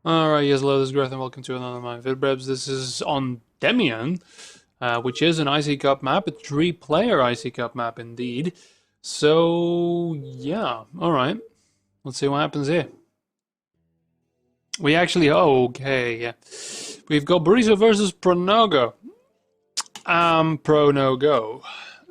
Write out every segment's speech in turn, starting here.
Alright, yes, hello, this is Gareth and welcome to another of my Vidreps. This is on Demian, which is an IC Cup map, a 3-player IC Cup map indeed. So, yeah, alright. Let's see what happens here. We actually, okay, yeah. We've got Barisa versus Pronogo. Pro no go,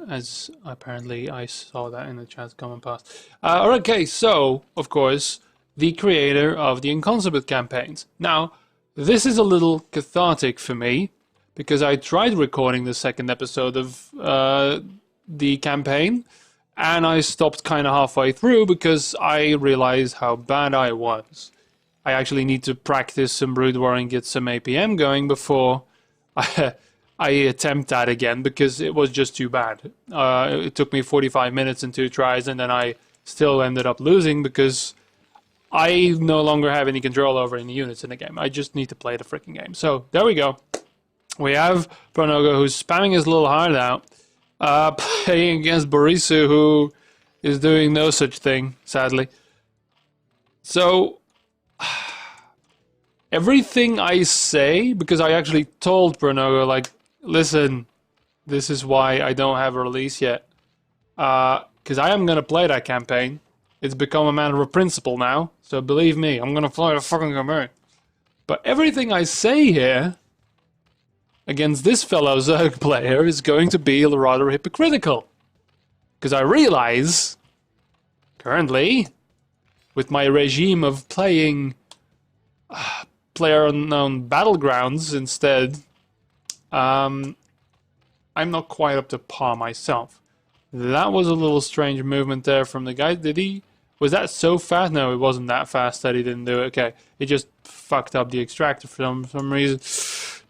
as apparently I saw that in the chat coming past. Okay, so, of course, the creator of the Inconcept campaigns. Now, this is a little cathartic for me, because I tried recording the second episode of the campaign, and I stopped kind of halfway through because I realized how bad I was. I actually need to practice some Brood War and get some APM going before I attempt that again, because it was just too bad. It took me 45 minutes and 2 tries, and then I still ended up losing because I no longer have any control over any units in the game. I just need to play the freaking game. So, there we go. We have Pronogo, who's spamming his little heart out, playing against Borisu, who is doing no such thing, sadly. So, everything I say, because I actually told Pronogo, like, listen, this is why I don't have a release yet. Because I am going to play that campaign. It's become a matter of principle now. So believe me, I'm going to play the fucking campaign. But everything I say here against this fellow Zerg player is going to be rather hypocritical. Because I realize, currently, with my regime of playing player-unknown battlegrounds instead, I'm not quite up to par myself. That was a little strange movement there from the guy. Was that so fast? No, it wasn't that fast that he didn't do it. Okay, it just fucked up the extractor for some reason.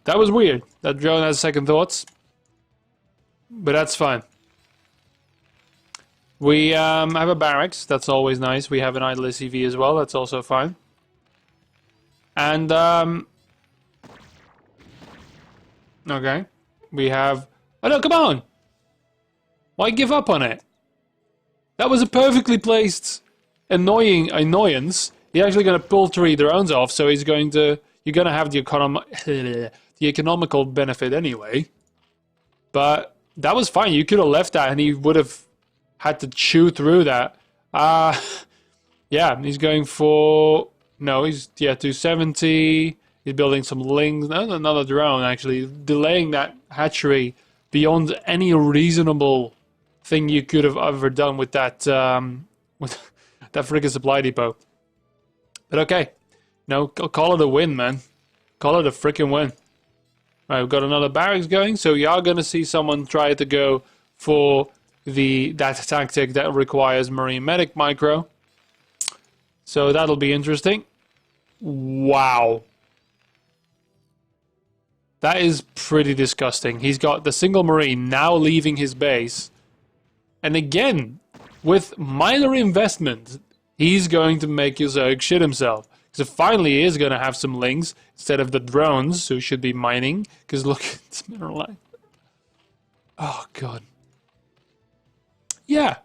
That was weird. That drone has second thoughts. But that's fine. We have a barracks. That's always nice. We have an idle SCV as well. That's also fine. And, okay. We have... Oh no, come on! Why give up on it? That was a perfectly placed annoyance. He's actually going to pull 3 drones off, so he's going to... You're going to have the economical benefit anyway. But that was fine. You could have left that and he would have had to chew through that. Yeah, he's going for... No, he's, 270. He's building some lings. No, another drone, actually. Delaying that hatchery beyond any reasonable thing you could have ever done with that freaking supply depot. But okay. No, call it a win, man. Call it a freaking win. Right, we've got another barracks going, so you are going to see someone try to go for that tactic that requires Marine Medic micro. So that'll be interesting. Wow. That is pretty disgusting. He's got the single Marine now leaving his base. And again, with minor investment, he's going to make your Zerg shit himself. Because finally he is going to have some lings instead of the drones who should be mining. Because look, it's mineral life. Oh, God. Yeah.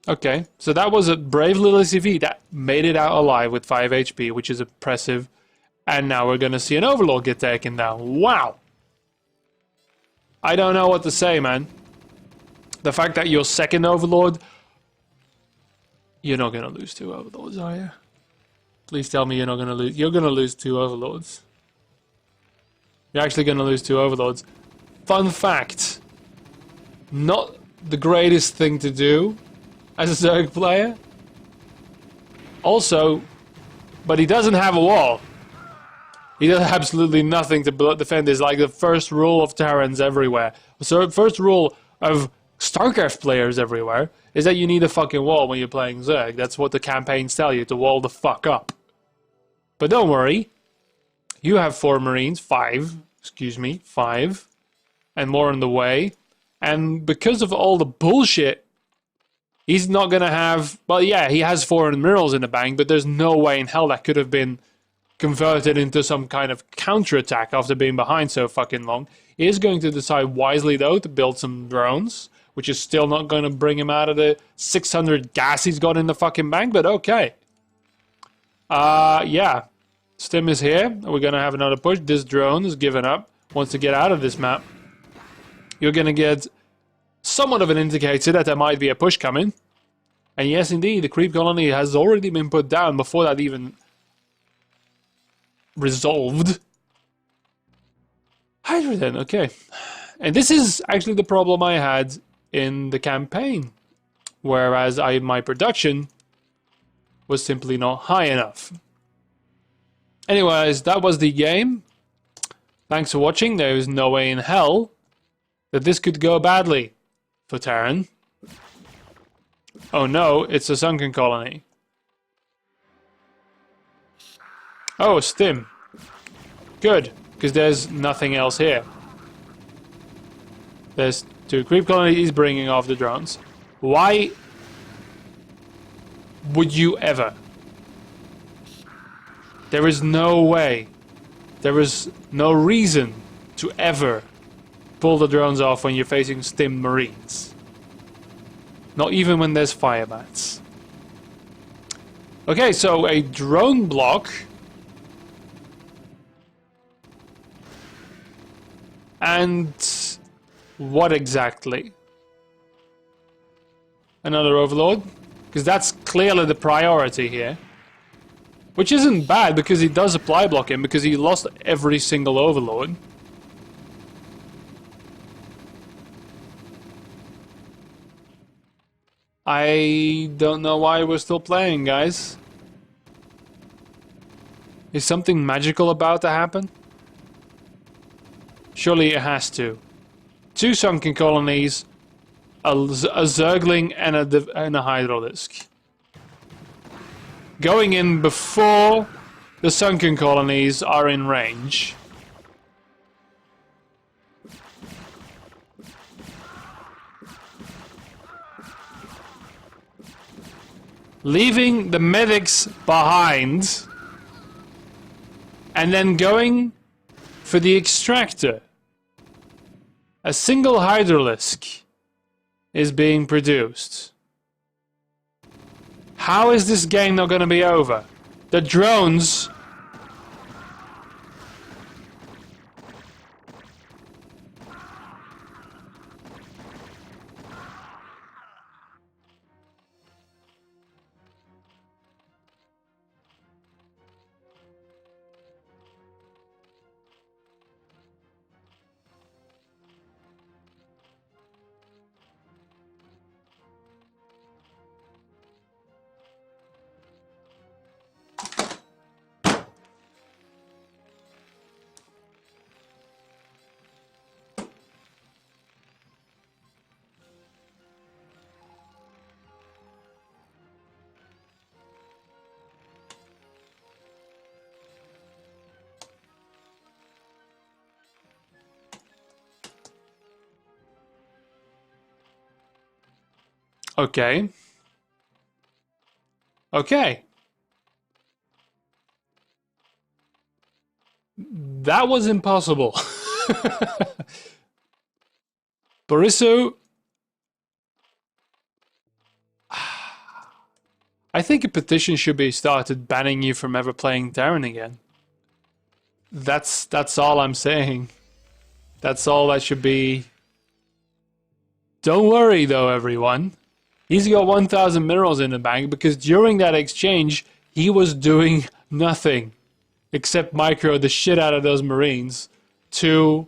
Okay, so that was a brave little CV that made it out alive with 5 HP, which is impressive. And now we're going to see an Overlord get taken down. Wow! I don't know what to say, man. The fact that your second Overlord... You're not going to lose 2 Overlords, are you? Please tell me you're not going to lose... You're going to lose 2 Overlords. You're actually going to lose 2 Overlords. Fun fact. Not the greatest thing to do as a Zerg player. Also, but he doesn't have a wall. He does absolutely nothing to defend. It's like the first rule of Terrans everywhere. So first rule of Starcraft players everywhere is that you need a fucking wall when you're playing Zerg. That's what the campaigns tell you, to wall the fuck up. But don't worry. You have 4 Marines, 5, excuse me, 5, and more on the way. And because of all the bullshit, he's not going to have... Well, yeah, he has 400 minerals in the bank, but there's no way in hell that could have been converted into some kind of counterattack after being behind so fucking long. He is going to decide wisely, though, to build some drones, which is still not going to bring him out of the 600 gas he's got in the fucking bank, but okay. Yeah. Stim is here. We're going to have another push. This drone has given up. Wants to get out of this map. You're going to get somewhat of an indicator that there might be a push coming. And yes, indeed, the creep colony has already been put down before that even resolved. Hydrogen, okay. And this is actually the problem I had in the campaign. Whereas my production was simply not high enough. Anyways, that was the game. Thanks for watching. There is no way in hell that this could go badly for Terran. Oh no, it's a sunken colony. Oh, a stim. Good, because there's nothing else here. There's 2 creep colonies bringing off the drones. Why would you ever? There is no way. There is no reason to ever pull the drones off when you're facing stim marines. Not even when there's fire bats. Okay, so a drone block. And what exactly? Another overlord? Because that's clearly the priority here. Which isn't bad, because he does apply block him, because he lost every single overlord. I don't know why we're still playing, guys. Is something magical about to happen? Surely it has to. 2 sunken colonies, a Zergling, and a Hydralisk. Going in before the sunken colonies are in range. Leaving the medics behind. And then going for the extractor. A single Hydralisk is being produced. How is this game not going to be over? The drones... Okay. Okay. That was impossible. Boriso... I think a petition should be started banning you from ever playing Terran again. That's all I'm saying. That's all that should be. Don't worry though, everyone. He's got 1,000 minerals in the bank because during that exchange, he was doing nothing except micro the shit out of those Marines to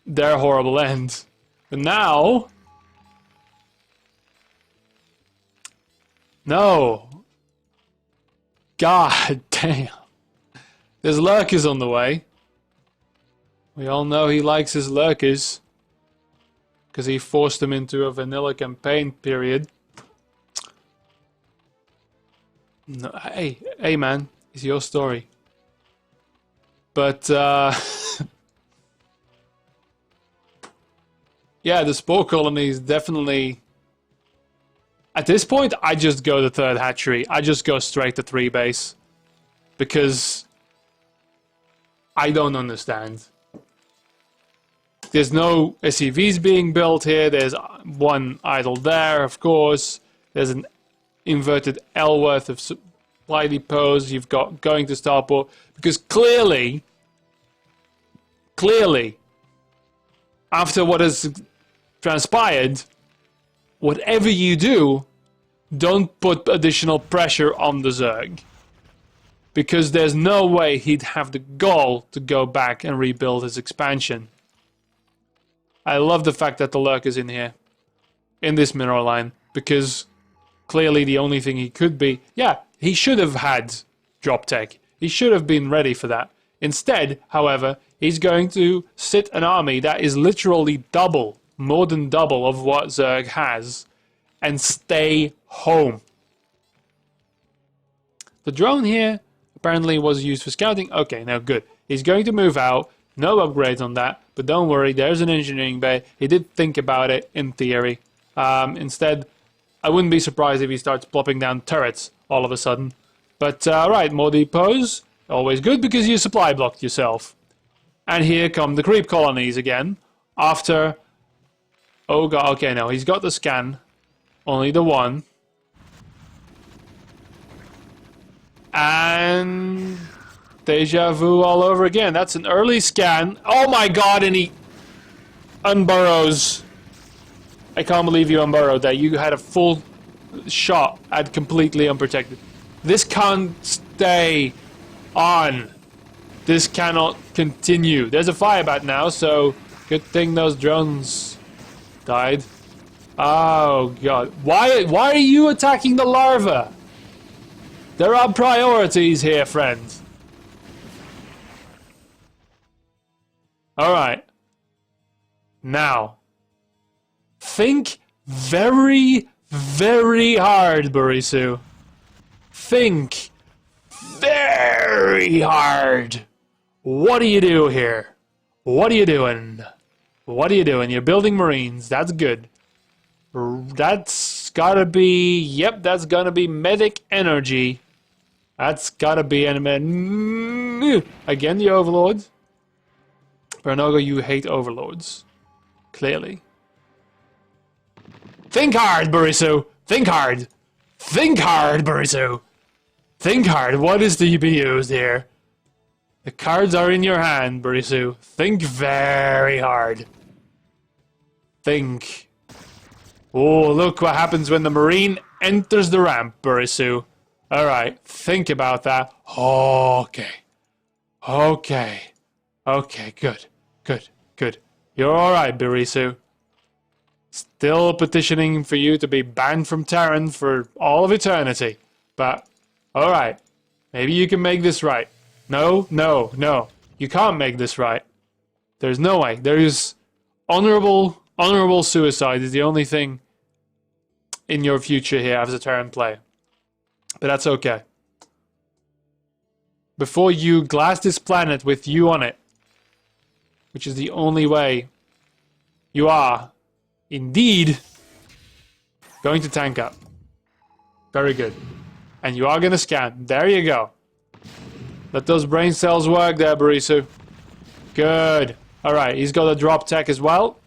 their horrible end. But now... No. God damn. There's lurkers on the way. We all know he likes his lurkers. Because he forced them into a vanilla campaign period. No, hey man, it's your story. But, yeah, the spore colony is definitely... At this point, I just go the 3rd hatchery. I just go straight to 3 base. Because... I don't understand. There's no SCVs being built here. There's one idle there, of course. There's an inverted L worth of supply depots, you've got going to starport, because clearly, after what has transpired, whatever you do, don't put additional pressure on the Zerg. Because there's no way he'd have the gall to go back and rebuild his expansion. I love the fact that the Lurk is in here, in this mineral line, because clearly the only thing he could be... Yeah, he should have had drop tech. He should have been ready for that. Instead, however, he's going to sit an army that is literally double, more than double of what Zerg has, and stay home. The drone here apparently was used for scouting. Okay, now good. He's going to move out. No upgrades on that. But don't worry, there's an engineering bay. He did think about it, in theory. Instead, I wouldn't be surprised if he starts plopping down turrets all of a sudden. But, right, more depots. Always good because you supply blocked yourself. And here come the creep colonies again. After... Oh god, okay, no, he's got the scan. Only the one. And... Deja vu all over again. That's an early scan. Oh my god, and he... unburrows. I can't believe you unburrowed that. You had a full shot at completely unprotected. This can't stay on. This cannot continue. There's a firebat now, so good thing those drones died. Oh god. Why are you attacking the larva? There are priorities here, friend. Alright. Now. Think very, very hard, Burisu. Think very hard. What do you do here? What are you doing? What are you doing? You're building marines. That's good. That's gotta be... Yep, that's gonna be medic energy. That's gotta be... Again, the overlords. Bernogo, you hate overlords. Clearly. Think hard, Burisu. Think hard. Think hard, Burisu. Think hard. What is to be used here? The cards are in your hand, Burisu. Think very hard. Think. Oh, look what happens when the Marine enters the ramp, Burisu. Alright, think about that. Okay. Okay. Okay, good. Good. Good. You're alright, Burisu. Still petitioning for you to be banned from Terran for all of eternity. But, alright. Maybe you can make this right. No, no, no. You can't make this right. There's no way. There is honorable suicide is the only thing in your future here as a Terran player. But that's okay. Before you glass this planet with you on it, which is the only way you are indeed going to tank up. Very good. And you are going to scan. There you go. Let those brain cells work there, Burisu. Good. Alright, he's got a drop tech as well.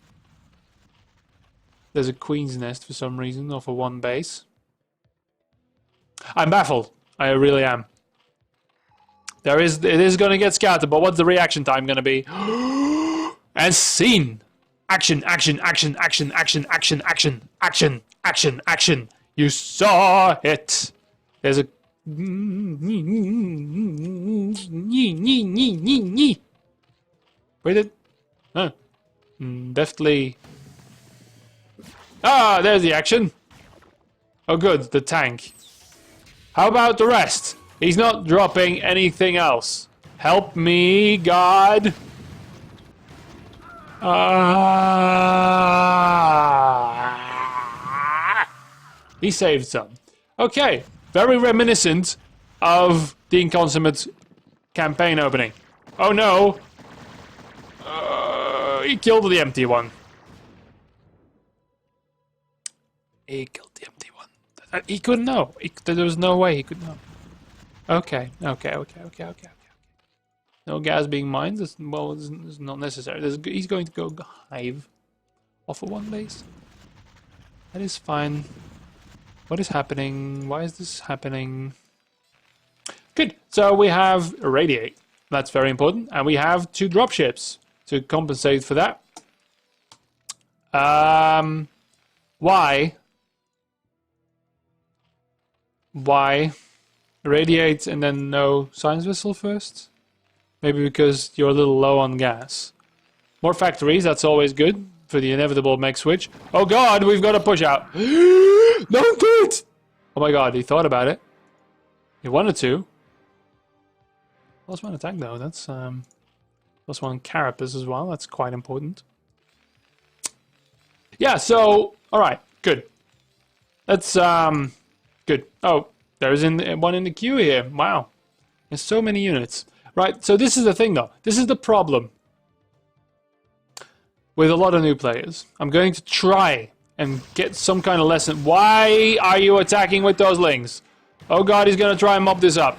There's a queen's nest for some reason, or for one base. I'm baffled. I really am. It is going to get scouted, but what's the reaction time going to be? And scene! Action, action, action, action, action, action, action, action, action, action. You saw it. There's a... Where did... Huh. Deftly... Ah, there's the action. Oh good, the tank. How about the rest? He's not dropping anything else. Help me, God. He saved some. Okay, very reminiscent of the Inconsummate campaign opening. Oh no! He killed the empty one. He killed the empty one. He couldn't know. There was no way he could know. Okay. No gas being mined. Well, it's not necessary. He's going to go hive off of one base. That is fine. What is happening? Why is this happening? Good. So we have Irradiate. That's very important. And we have 2 dropships to compensate for that. Why? Why? Irradiate and then no science vessel first? Maybe because you're a little low on gas. More factories, that's always good for the inevitable mech switch. Oh god, we've got to push out. Don't do it! Oh my god, he thought about it. He wanted to. +1 attack though, that's +1 carapace as well, that's quite important. Yeah, so, alright, good. That's, good. Oh, there's one in the queue here. Wow. There's so many units. Right, so this is the thing though. This is the problem with a lot of new players. I'm going to try and get some kind of lesson. Why are you attacking with those lings? Oh god, he's going to try and mop this up.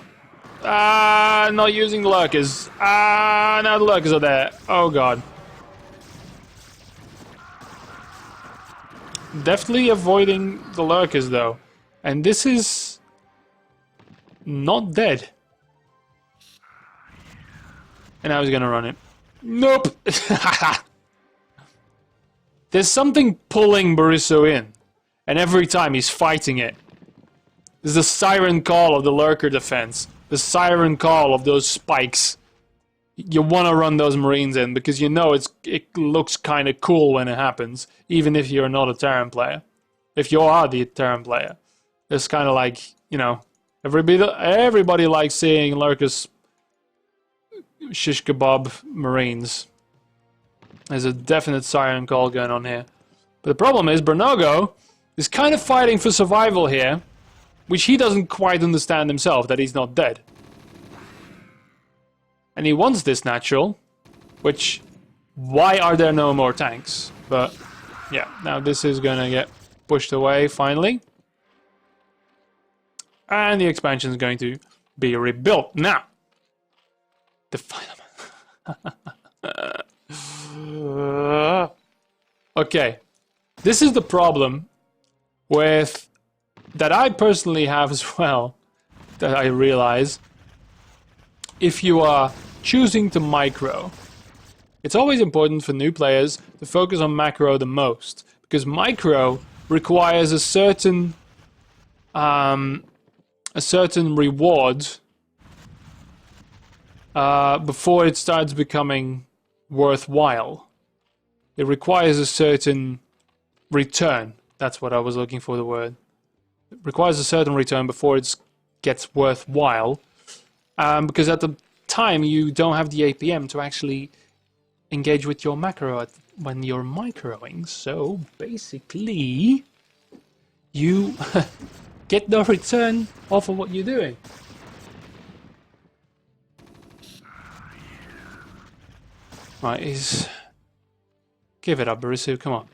Not using the lurkers. Now the lurkers are there. Oh god. Definitely avoiding the lurkers though. And this is not dead. And I was gonna run it. Nope! There's something pulling Bariso in. And every time he's fighting it. There's the siren call of the lurker defense. The siren call of those spikes. You want to run those Marines in because you know it looks kind of cool when it happens. Even if you're not a Terran player. If you are the Terran player. It's kind of like, you know, everybody likes seeing lurkers shish kebab Marines. There's a definite siren call going on here. But the problem is, Bernogo is kind of fighting for survival here, which he doesn't quite understand himself, that he's not dead. And he wants this natural, which, why are there no more tanks? But, yeah, now this is gonna get pushed away, finally. And the expansion is going to be rebuilt. Now, the final. Okay, this is the problem with that I personally have as well. That I realize, if you are choosing to micro, it's always important for new players to focus on macro the most, because micro requires a certain reward before it starts becoming worthwhile. It requires a certain return. That's what I was looking for, the word. It requires a certain return before it gets worthwhile. Because at the time you don't have the APM to actually engage with your macro when you're microing. So basically, you get no return off of what you're doing. Right, he's... Give it up, Barisu, come on.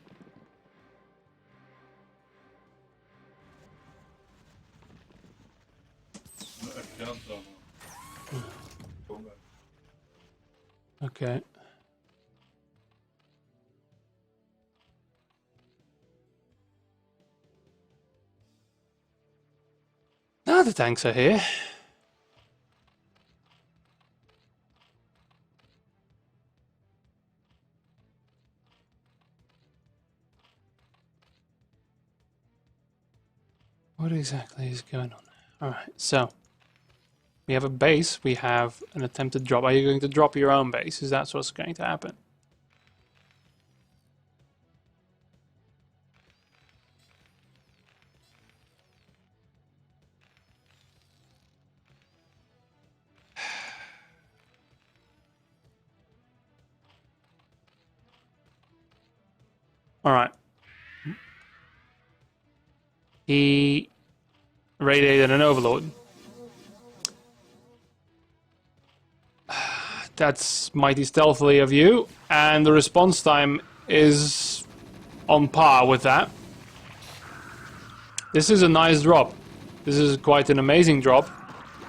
Okay. Now the tanks are here. What exactly is going on? Alright, so we have a base, we have an attempted drop. Are you going to drop your own base? Is that what's going to happen? Alright. He radiated an overlord. That's mighty stealthily of you, and the response time is on par with that. This is a nice drop. This is quite an amazing drop.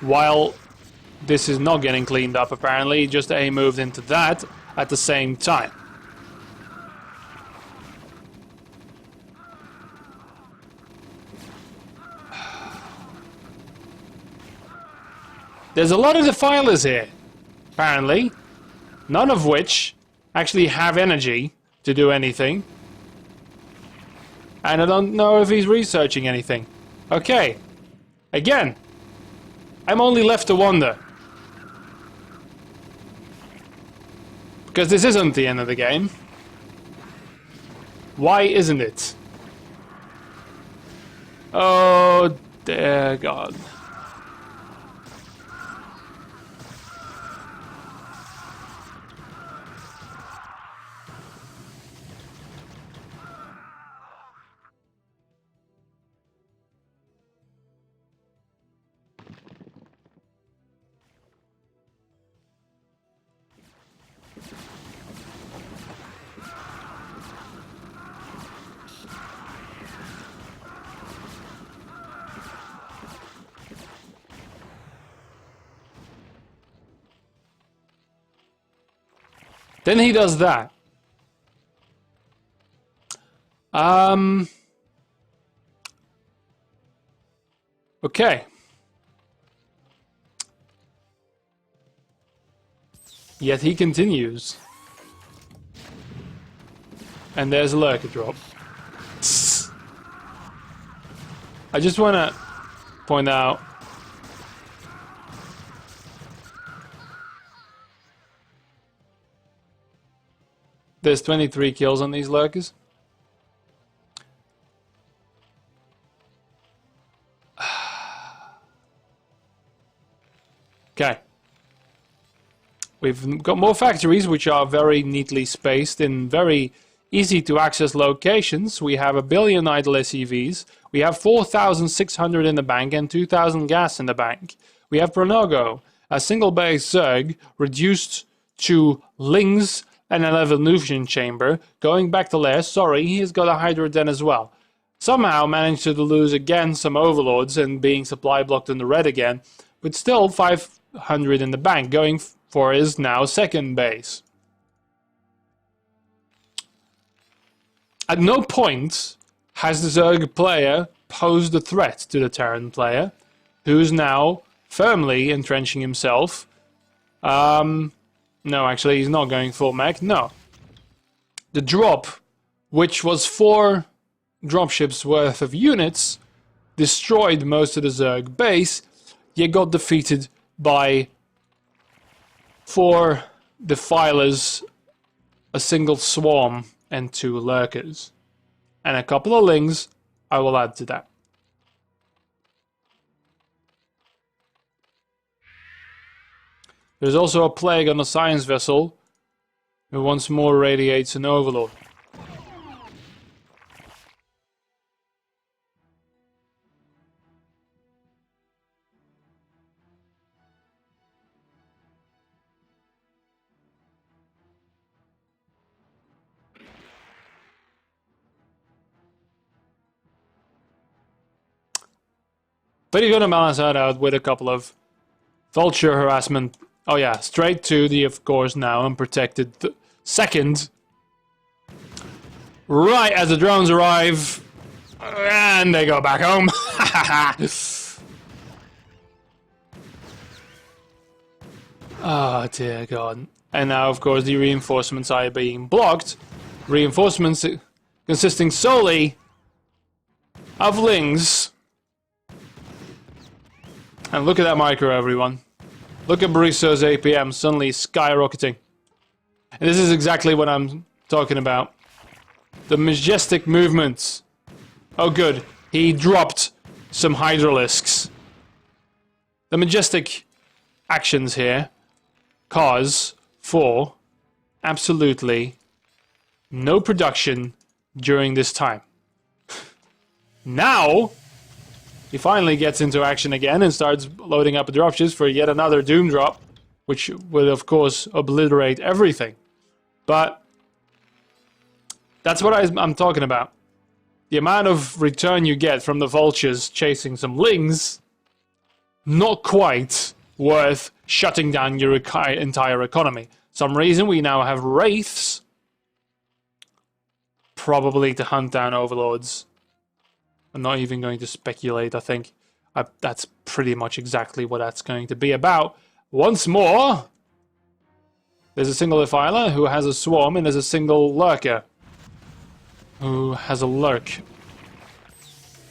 While this is not getting cleaned up, apparently, just A moved into that at the same time. There's a lot of defilers here, apparently. None of which actually have energy to do anything. And I don't know if he's researching anything. Okay. Again. I'm only left to wonder. Because this isn't the end of the game. Why isn't it? Oh, dear God. Then he does that. Okay. Yet he continues. And there's a lurker drop. I just want to point out there's 23 kills on these lurkers. Okay. We've got more factories which are very neatly spaced in very easy to access locations. We have 1 billion idle SEVs. We have 4,600 in the bank and 2,000 gas in the bank. We have Pronogo, a single base Zerg reduced to Lings and an evolution chamber. Going back to Lair, sorry, he's got a Hydra Den as well. Somehow managed to lose again some overlords and being supply blocked in the red again, but still 500 in the bank, going for his now second base. At no point has the Zerg player posed a threat to the Terran player, who's now firmly entrenching himself. No, actually, he's not going full mech. No. The drop, which was 4 dropships worth of units, destroyed most of the Zerg base, yet got defeated by 4 defilers, a single swarm, and 2 lurkers. And a couple of lings, I will add to that. There's also a plague on the science vessel, who once more radiates an overlord. But he's gonna balance that out with a couple of vulture harassment. Oh yeah, straight to the, of course, now unprotected second. Right as the drones arrive. And they go back home. Oh dear God. And now, of course, the reinforcements are being blocked. Reinforcements consisting solely of lings. And look at that micro, everyone. Look at Barisso's APM suddenly skyrocketing. And this is exactly what I'm talking about. The majestic movements. Oh good, he dropped some Hydralisks. The majestic actions here cause for absolutely no production during this time. Now, he finally gets into action again and starts loading up dropships for yet another Doom drop, which will of course obliterate everything. But that's what I'm talking about. The amount of return you get from the vultures chasing some lings, not quite worth shutting down your entire economy. Some reason we now have wraiths, probably to hunt down overlords. I'm not even going to speculate, I think. That's pretty much exactly what that's going to be about. Once more, there's a single defiler who has a swarm, and there's a single lurker who has a lurk.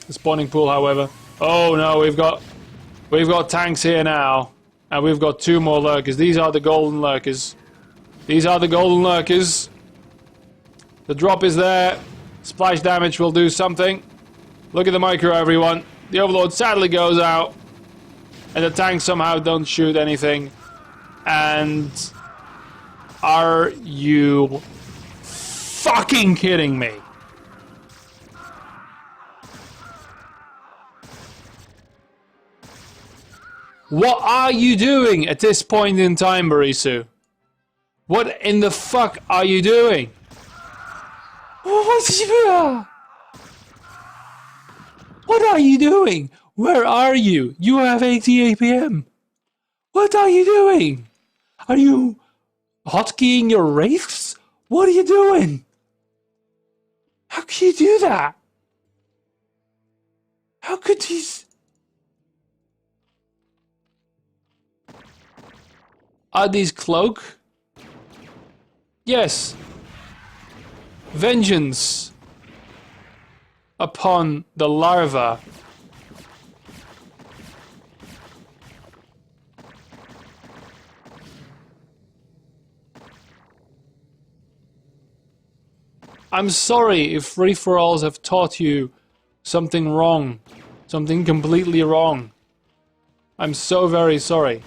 The spawning pool, however... Oh no, we've got tanks here now. And we've got 2 more lurkers. These are the golden lurkers. These are the golden lurkers. The drop is there. Splash damage will do something. Look at the micro, everyone. The Overlord sadly goes out. And the tanks somehow don't shoot anything. And... Are you fucking kidding me? What are you doing at this point in time, Barisu? What in the fuck are you doing? What are you doing? Where are you? You have 80 APM. What are you doing? Are you hotkeying your wraiths? What are you doing? How can you do that? How could these... Are these cloak? Yes. Vengeance upon the larva. I'm sorry if free-for-alls have taught you something wrong. Something completely wrong. I'm so very sorry.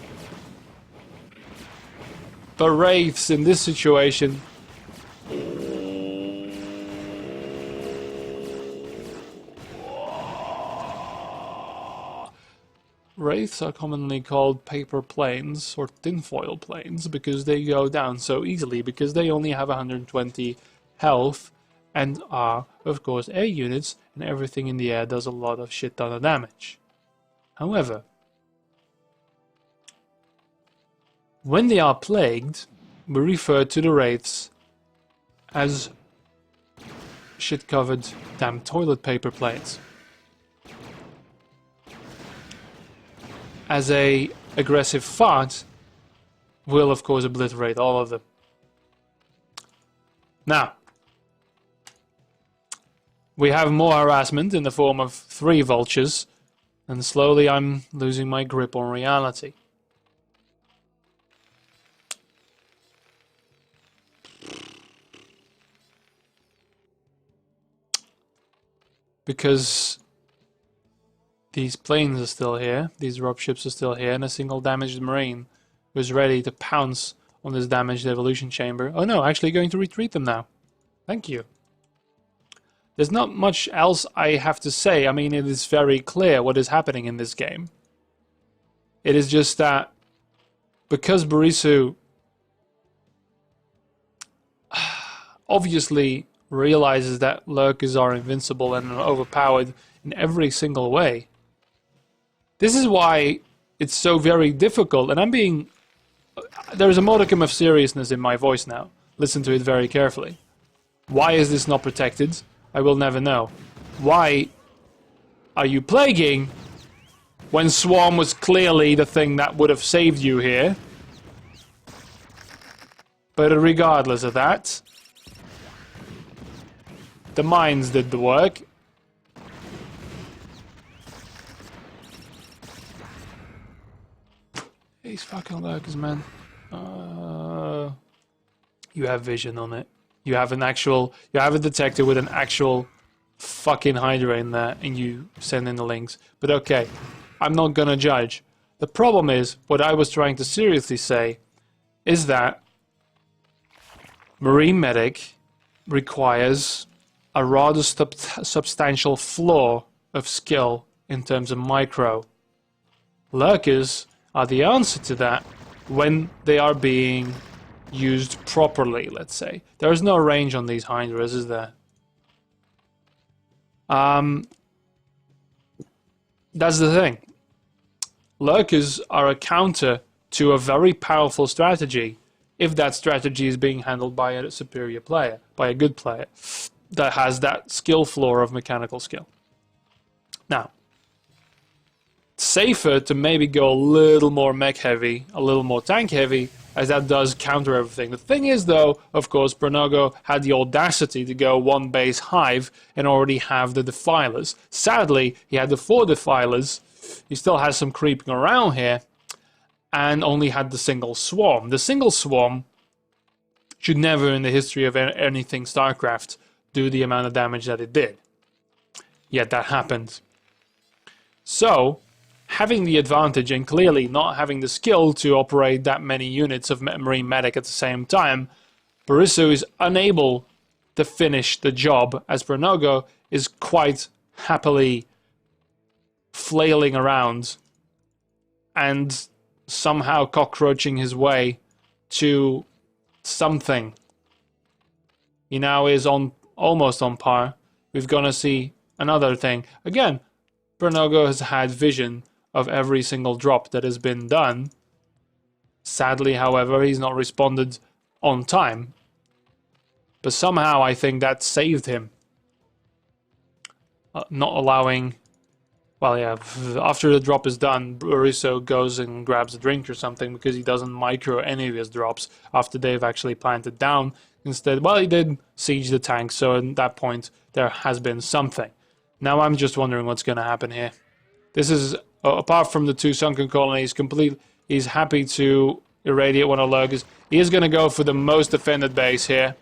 But wraiths in this situation... Wraiths are commonly called paper planes or tinfoil planes because they go down so easily, because they only have 120 health and are, of course, air units, and everything in the air does a lot of shit ton of damage. However, when they are plagued, we refer to the wraiths as shit-covered damn toilet paper planes. As a aggressive fart will, of course, obliterate all of them. Now, we have more harassment in the form of 3 vultures, and slowly I'm losing my grip on reality. Because these planes are still here, these dropships are still here, and a single damaged marine was ready to pounce on this damaged evolution chamber. Oh no, actually going to retreat them now. Thank you. There's not much else I have to say. I mean, it is very clear what is happening in this game. It is just that because Barisu obviously realizes that lurkers are invincible and overpowered in every single way. This is why it's so very difficult, and I'm being... There's a modicum of seriousness in my voice now. Listen to it very carefully. Why is this not protected? I will never know. Why are you plaguing when Swarm was clearly the thing that would have saved you here? But regardless of that, the mines did the work. These fucking lurkers, man. You have vision on it. You have a detector with an actual fucking Hydra in there, and you send in the links. But okay, I'm not gonna judge. The problem is, what I was trying to seriously say, is that Marine Medic requires a rather substantial flaw of skill in terms of micro. Lurkers are the answer to that when they are being used properly, let's say. There is no range on these Hydras, is there? That's the thing. Lurkers are a counter to a very powerful strategy if that strategy is being handled by a superior player, by a good player that has that skill floor of mechanical skill. Now, safer to maybe go a little more mech heavy, a little more tank heavy, as that does counter everything. The thing is, though, of course, Bernogo had the audacity to go one base hive and already have the Defilers. Sadly, he had the 4 Defilers. He still has some creeping around here, and only had the single Swarm. The single Swarm should never in the history of anything StarCraft do the amount of damage that it did. Yet that happened. So, having the advantage and clearly not having the skill to operate that many units of Marine Medic at the same time, Borisu is unable to finish the job, as Bernogo is quite happily flailing around and somehow cockroaching his way to something. He now is almost on par. We're gonna see another thing. Again, Bernogo has had vision of every single drop that has been done. Sadly, however, he's not responded on time. But somehow I think that saved him. Not allowing... Well, yeah, after the drop is done, Borisu goes and grabs a drink or something because he doesn't micro any of his drops after they've actually planted down. Instead, well, he did siege the tank, so at that point there has been something. Now I'm just wondering what's going to happen here. This is, apart from the 2 sunken colonies, he's happy to irradiate one of Lurkers. He is going to go for the most defended base here.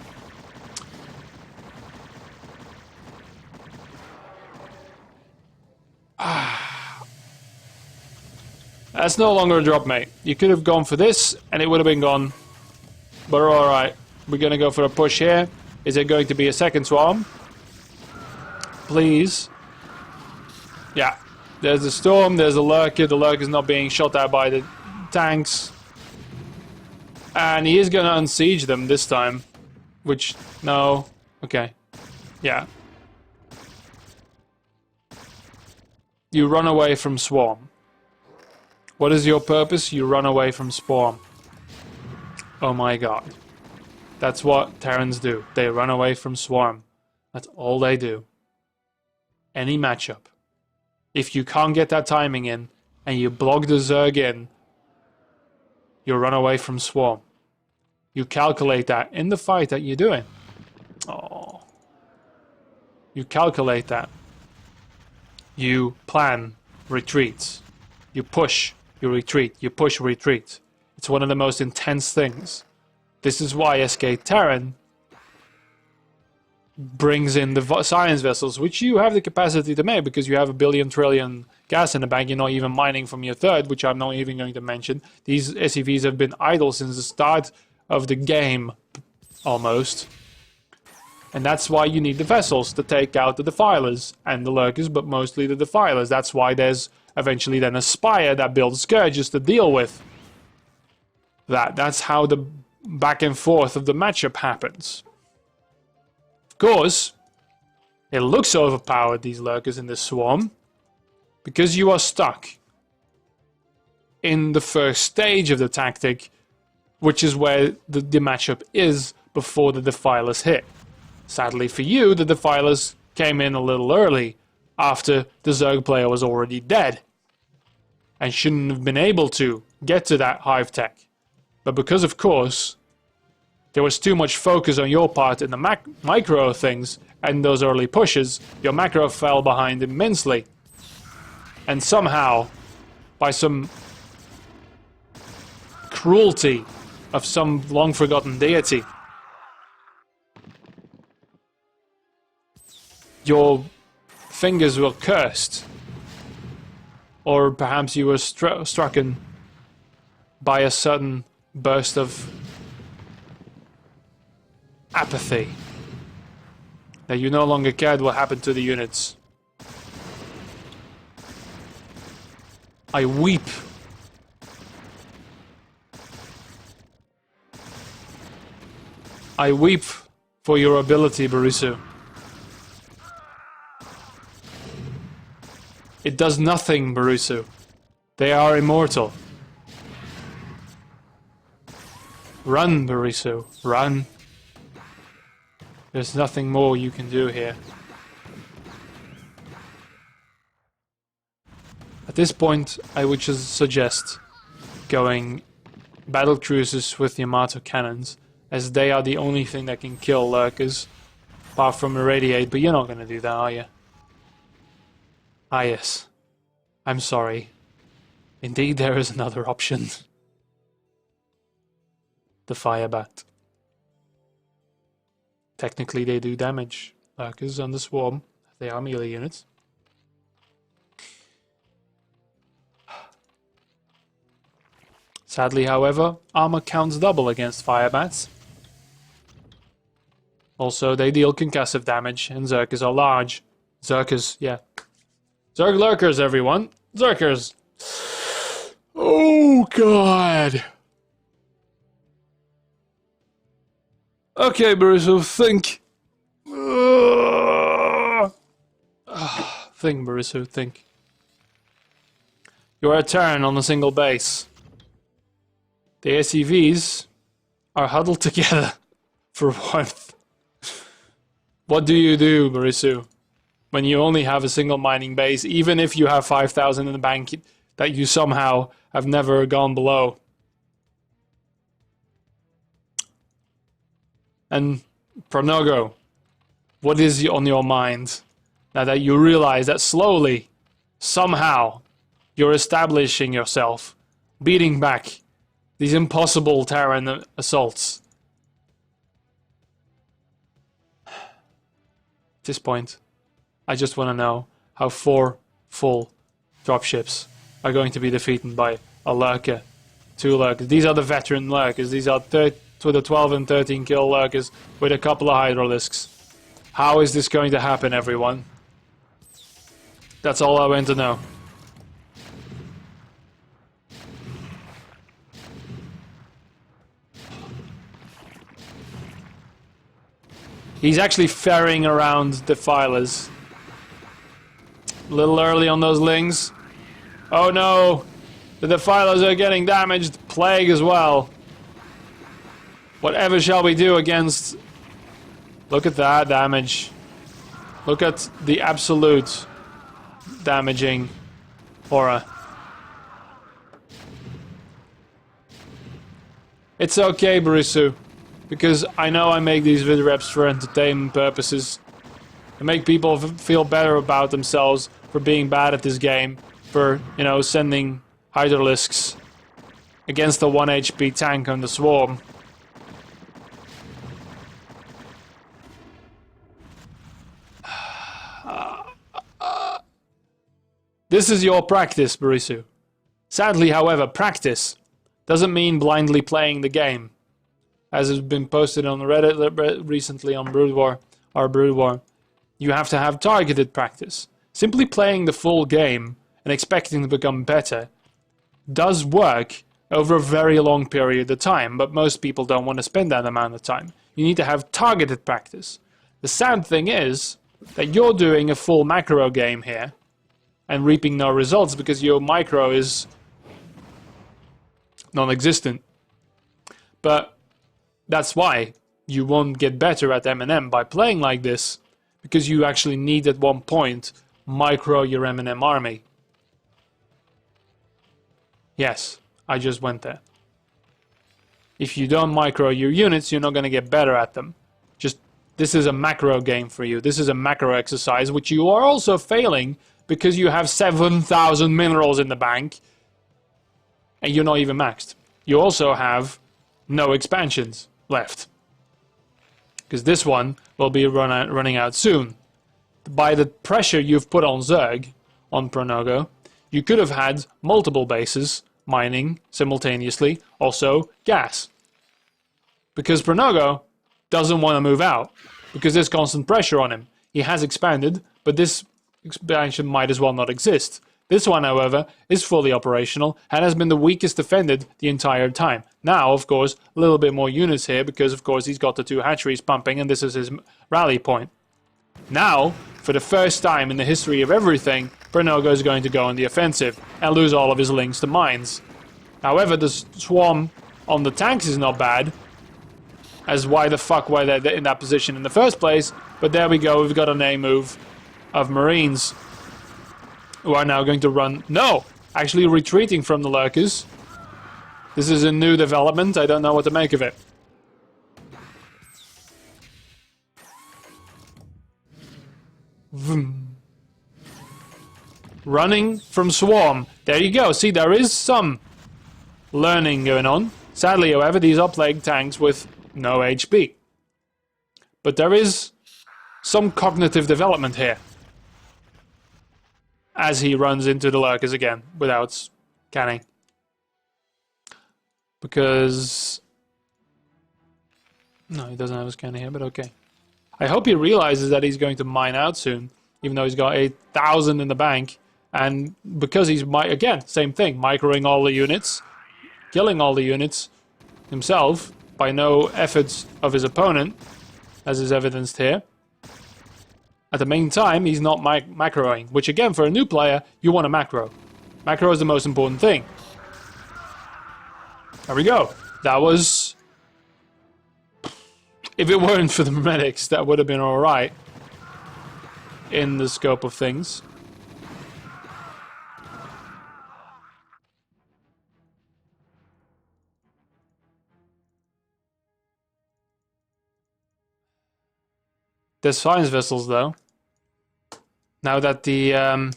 That's no longer a drop, mate. You could have gone for this, and it would have been gone. But alright, we're going to go for a push here. Is it going to be a second swarm? Please. Yeah. There's a storm, there's a Lurker. The Lurker's not being shot at by the tanks. And he is going to unsiege them this time. Which, no. Okay. Yeah. You run away from Swarm. What is your purpose? You run away from Swarm. Oh my god. That's what Terrans do. They run away from Swarm. That's all they do. Any matchup. If you can't get that timing in, and you block the Zerg in, you run away from Swarm. You calculate that in the fight that you're doing. Oh. You calculate that. You plan retreats. You push, you retreat. You push, retreat. It's one of the most intense things. This is why SK Terran brings in the science vessels, which you have the capacity to make because you have 1 billion trillion gas in the bank. You're not even mining from your third, which I'm not even going to mention. These SCVs have been idle since the start of the game, almost. And that's why you need the vessels to take out the Defilers and the Lurkers, but mostly the Defilers. That's why there's eventually then a Spire that builds Scourges to deal with that. That's how the back and forth of the matchup happens. Of course, it looks overpowered, these Lurkers in this swarm, because you are stuck in the first stage of the tactic, which is where the matchup is before the Defilers hit. Sadly for you, the Defilers came in a little early, after the Zerg player was already dead, and shouldn't have been able to get to that hive tech. But because, of course, there was too much focus on your part in the micro things and those early pushes, your macro fell behind immensely. And somehow, by some cruelty of some long-forgotten deity, your fingers were cursed. Or perhaps you were strucken by a sudden burst of apathy. That you no longer cared what happened to the units. I weep. I weep for your ability, Borisu. It does nothing, Borisu. They are immortal. Run, Borisu. Run. There's nothing more you can do here. this point, I would just suggest going battle cruisers with the Yamato cannons, as they are the only thing that can kill lurkers, apart from irradiate, but you're not going to do that, are you? Ah yes. I'm sorry. Indeed there is another option. The Firebat. Technically they do damage lurkers on the swarm. They are melee units. Sadly, however, armor counts double against Firebats. Also, they deal concussive damage, and Zerkers are large. Zerkers, yeah. Zerg lurkers, everyone. Zerkers. Oh, God. Okay, Borisov, think. Think, Borisov, think. You're a turn on a single base. The SCVs are huddled together for warmth. What do you do, Marisu, when you only have a single mining base, even if you have 5,000 in the bank that you somehow have never gone below? And Pronogo, what is on your mind now that you realize that slowly, somehow, you're establishing yourself, beating back these impossible Terran assaults? At this point, I just want to know how 4 full dropships are going to be defeated by a lurker, 2 lurkers. These are the veteran lurkers. These are to the 12 and 13 kill lurkers with a couple of hydralisks. How is this going to happen, everyone? That's all I want to know. He's actually ferrying around defilers. A little early on those lings. Oh no! The defilers are getting damaged. Plague as well. Whatever shall we do against... Look at that damage. Look at the absolute damaging horror. It's okay, Barisu. Because I know I make these vidreps for entertainment purposes. I make people feel better about themselves for being bad at this game. For, you know, sending hydralisks against the 1 HP tank on the swarm. This is your practice, Barisu. Sadly, however, practice doesn't mean blindly playing the game. As has been posted on Reddit recently on Brood War, our Brood War, you have to have targeted practice. Simply playing the full game and expecting to become better does work over a very long period of time, but most people don't want to spend that amount of time. You need to have targeted practice. The sad thing is that you're doing a full macro game here and reaping no results because your micro is non-existent. But that's why you won't get better at M&M by playing like this, because you actually need at one point micro your M&M army. Yes, I just went there. If you don't micro your units, you're not going to get better at them. Just, this is a macro game for you. This is a macro exercise, which you are also failing because you have 7,000 minerals in the bank and you're not even maxed. You also have no expansions left. Because this one will be running out soon. By the pressure you've put on Zerg, on Pronogo, you could have had multiple bases mining simultaneously, also gas. Because Pronogo doesn't want to move out, because there's constant pressure on him. He has expanded, but this expansion might as well not exist. This one, however, is fully operational and has been the weakest defended the entire time. Now, of course, a little bit more units here because, of course, he's got the 2 hatcheries pumping and this is his rally point. Now, for the first time in the history of everything, Pronogo is going to go on the offensive and lose all of his links to mines. However, the swarm on the tanks is not bad, as why the fuck were they in that position in the first place, but there we go, we've got an A move of Marines. who are now going to run... No! Actually retreating from the lurkers. This is a new development. I don't know what to make of it. Vroom. Running from Swarm. There you go. See, there is some learning going on. Sadly, however, these are plague tanks with no HP. But there is some cognitive development here. As he runs into the lurkers again without canning. Because... No, he doesn't have his cannon here, but okay. I hope he realizes that he's going to mine out soon. Even though he's got 8,000 in the bank. And because he's, again, same thing. Microing all the units. Killing all the units himself. By no efforts of his opponent. As is evidenced here. At the main time, he's not macroing. Which again, for a new player, you want a macro. Macro is the most important thing. There we go. That was... If it weren't for the medics, that would have been alright. In the scope of things. There's science vessels, though. Now that the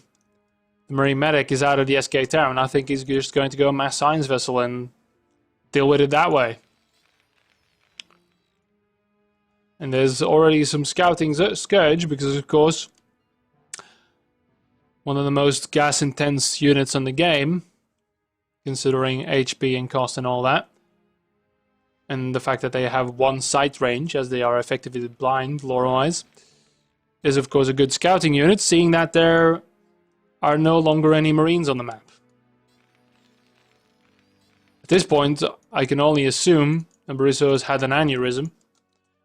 Marine Medic is out of the SK town, I think he's just going to go mass science vessel and deal with it that way. And there's already some scouting Scourge, because of course, one of the most gas-intense units on the game, considering HP and cost and all that. And the fact that they have one sight range, as they are effectively blind, lore-wise, is of course a good scouting unit, seeing that there are no longer any Marines on the map. At this point, I can only assume that Borisov has had an aneurysm.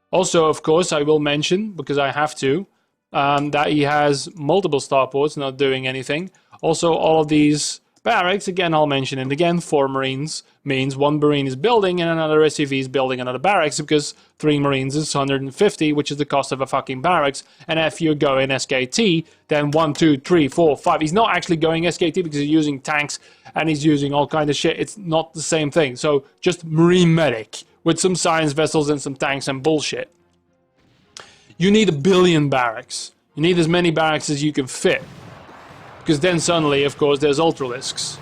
Also, of course, I will mention, because I have to, that he has multiple starports not doing anything. Also, all of these barracks, again, I'll mention it again, 4 Marines means 1 Marine is building and another SCV is building another barracks, because 3 Marines is 150, which is the cost of a fucking barracks. And if you're going SKT, then 1, 2, 3, 4, 5. He's not actually going SKT because he's using tanks and he's using all kind of shit. It's not the same thing. So just Marine Medic with some science vessels and some tanks and bullshit. You need 1 billion barracks. You need as many barracks as you can fit. Because then suddenly, of course, there's Ultralisks.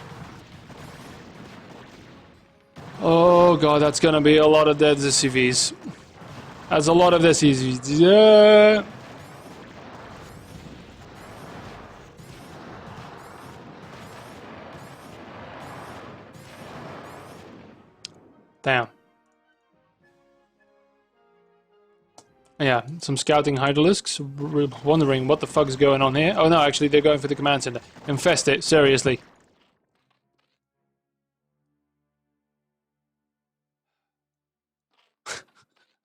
Oh god, that's gonna be a lot of dead SCVs. That's a lot of SCVs. Yeah. Damn. Yeah, some scouting Hydralisks. Wondering what the fuck is going on here. Oh no, actually they're going for the command center. Infest it, seriously.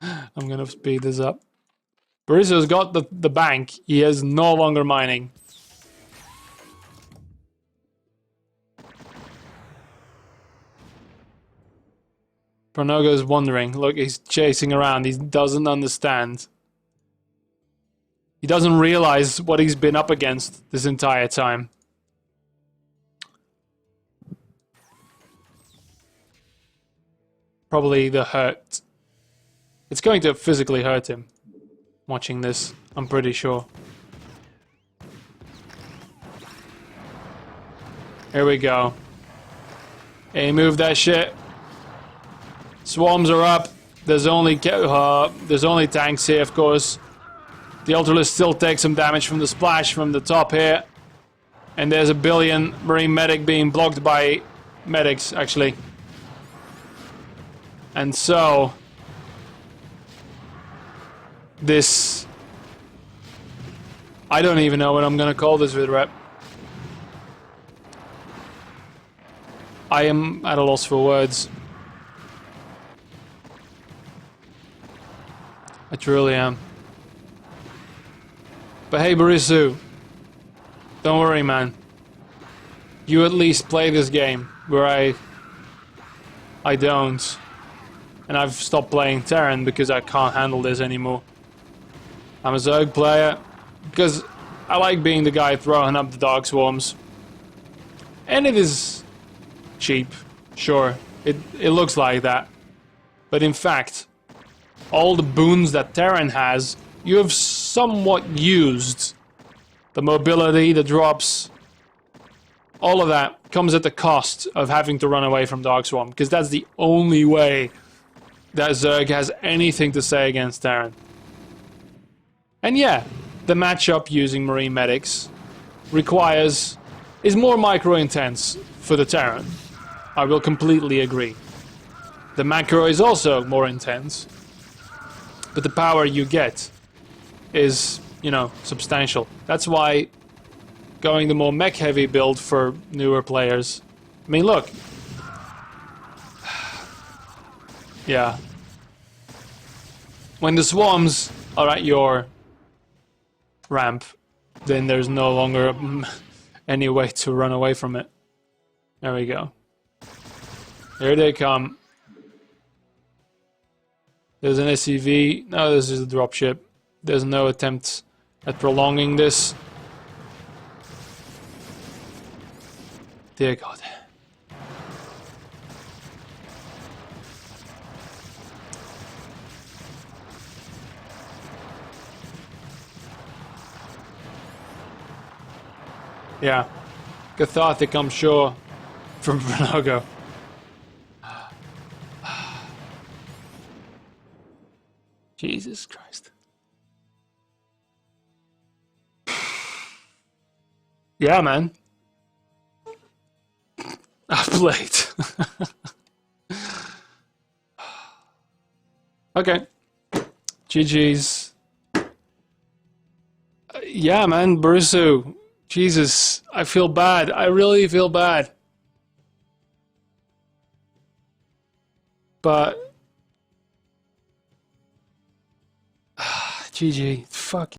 I'm gonna speed this up. Borisov's got the bank. He is no longer mining. Pronogo's wondering. Look, he's chasing around. He doesn't understand. He doesn't realize what he's been up against this entire time. Probably the hurt. It's going to physically hurt him. Watching this, I'm pretty sure. Here we go. Hey, move that shit. Swarms are up. There's only tanks here, of course. The Ultralist still takes some damage from the splash from the top here. And there's 1 billion Marine Medic being blocked by medics, actually. And so... this... I don't even know what I'm gonna call this Vidrep. I am at a loss for words. I truly am. But hey, Borisov, don't worry, man. You at least play this game, where I don't. And I've stopped playing Terran because I can't handle this anymore. I'm a Zerg player, because I like being the guy throwing up the dog swarms. And it is cheap, sure. It looks like that. But in fact, all the boons that Terran has, you have somewhat used. The mobility, the drops, all of that comes at the cost of having to run away from Dog Swarm, because that's the only way that Zerg has anything to say against Terran. And yeah, the matchup using Marine Medics is more micro-intense for the Terran. I will completely agree. The macro is also more intense, but the power you get is, you know, substantial. That's why going the more mech-heavy build for newer players. I mean, look. Yeah. When the swarms are at your ramp, then there's no longer any way to run away from it. There we go. Here they come. There's an SCV. No, this is a dropship. There's no attempt at prolonging this. Dear God. Yeah. Cathartic, I'm sure, from Branago. Jesus Christ. Yeah, man. I played. Okay. GG's. Yeah, man, Barisu. Jesus, I feel bad. I really feel bad. But... GG. Fuck.